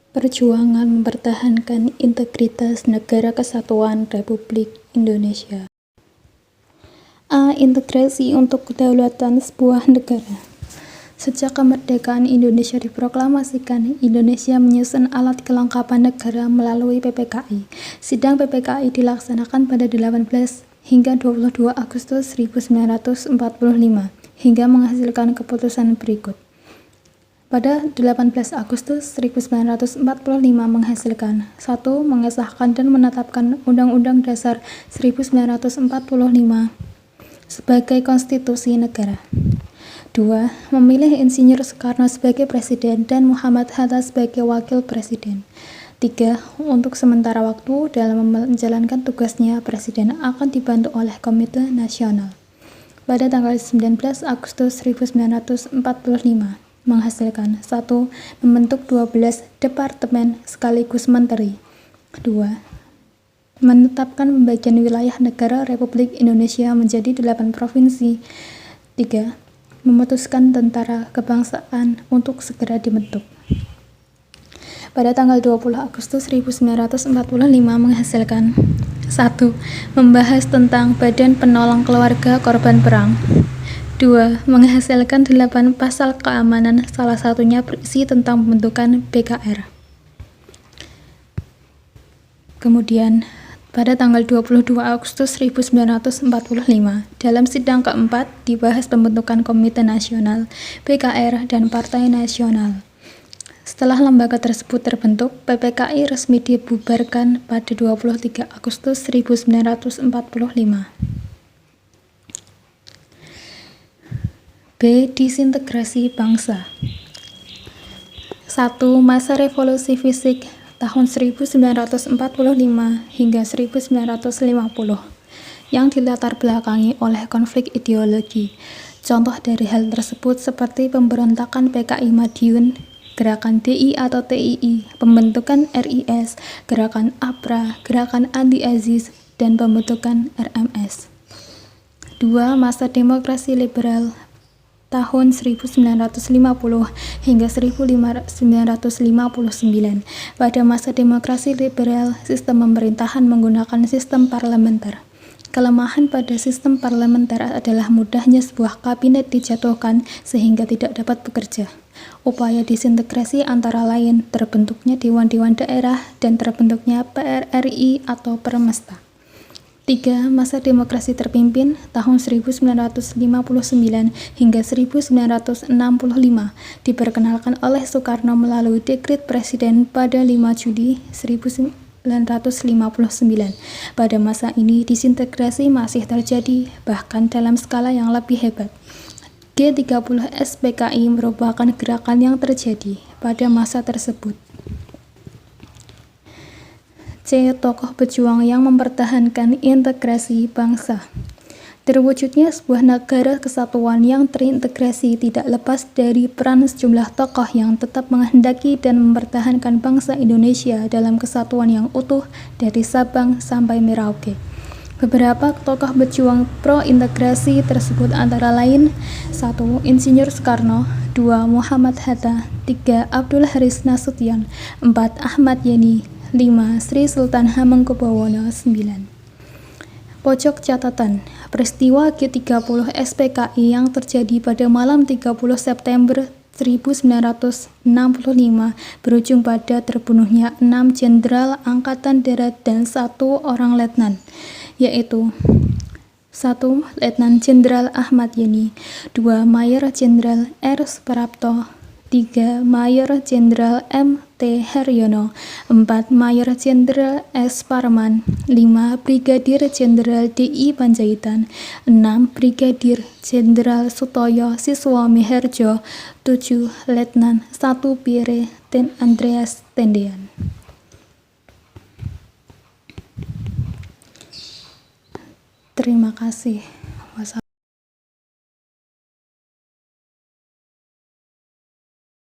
Perjuangan mempertahankan integritas Negara Kesatuan Republik Indonesia. A. Integrasi untuk kedaulatan sebuah negara. Sejak kemerdekaan Indonesia diproklamasikan, Indonesia menyusun alat kelengkapan negara melalui PPKI. Sidang PPKI dilaksanakan pada 18 hingga 22 Agustus 1945 hingga menghasilkan keputusan berikut. Pada 18 Agustus 1945 menghasilkan 1. Mengesahkan dan menetapkan Undang-Undang Dasar 1945 sebagai konstitusi negara. 2. Memilih Insinyur Soekarno sebagai Presiden dan Muhammad Hatta sebagai Wakil Presiden. 3. Untuk sementara waktu dalam menjalankan tugasnya, Presiden akan dibantu oleh Komite Nasional. Pada tanggal 19 Agustus 1945 menghasilkan 1. Membentuk 12 departemen sekaligus menteri. 2. Menetapkan pembagian wilayah negara Republik Indonesia menjadi 8 provinsi. 3. Memutuskan tentara kebangsaan untuk segera dibentuk. Pada tanggal 20 Agustus 1945 menghasilkan 1. Membahas tentang Badan Penolong Keluarga Korban Perang. 2. Menghasilkan 8 pasal keamanan, salah satunya berisi tentang pembentukan BKR. Kemudian, pada tanggal 22 Agustus 1945, dalam sidang keempat dibahas pembentukan Komite Nasional, BKR, dan Partai Nasional. Setelah lembaga tersebut terbentuk, PPKI resmi dibubarkan pada 23 Agustus 1945. B. Disintegrasi bangsa. 1. Masa revolusi fisik tahun 1945 hingga 1950 yang dilatar belakangi oleh konflik ideologi. Contoh dari hal tersebut seperti pemberontakan PKI Madiun, gerakan DI atau TII, pembentukan RIS, gerakan APRA, gerakan anti Aziz, dan pembentukan RMS. 2. Masa demokrasi liberal tahun 1950 hingga 1959. Pada masa demokrasi liberal, sistem pemerintahan menggunakan sistem parlementer. Kelemahan pada sistem parlementer adalah mudahnya sebuah kabinet dijatuhkan sehingga tidak dapat bekerja. Upaya disintegrasi antara lain terbentuknya dewan-dewan daerah dan terbentuknya PRRI atau Permesta. 3. Masa demokrasi terpimpin tahun 1959 hingga 1965 diperkenalkan oleh Soekarno melalui Dekret Presiden pada 5 Juli 1959. Pada masa ini disintegrasi masih terjadi, bahkan dalam skala yang lebih hebat. G30 SPKI merupakan gerakan yang terjadi pada masa tersebut. C. Tokoh pejuang yang mempertahankan integrasi bangsa. Terwujudnya sebuah negara kesatuan yang terintegrasi tidak lepas dari peran sejumlah tokoh yang tetap menghendaki dan mempertahankan bangsa Indonesia dalam kesatuan yang utuh dari Sabang sampai Merauke. Beberapa tokoh pejuang pro-integrasi tersebut antara lain 1. Insinyur Soekarno, 2. Muhammad Hatta, 3. Abdul Haris Nasution, 4. Ahmad Yani, 5. Sri Sultan Hamengkubuwono IX. Pojok catatan, peristiwa G30 SPKI yang terjadi pada malam 30 September 1965 berujung pada terbunuhnya 6 jenderal angkatan darat dan 1 orang letnan, yaitu 1. Letnan Jenderal Ahmad Yani, 2. Mayor Jenderal R. Suprapto, 3. Mayor Jenderal M. T. Haryono, 4. Mayor Jenderal S. Parman, 5. Brigadir Jenderal D.I. Panjaitan, 6. Brigadir Jenderal Sutoyo Siswomiharjo, 7. Letnan 1. Pierre dan Andreas Tendean. Terima kasih.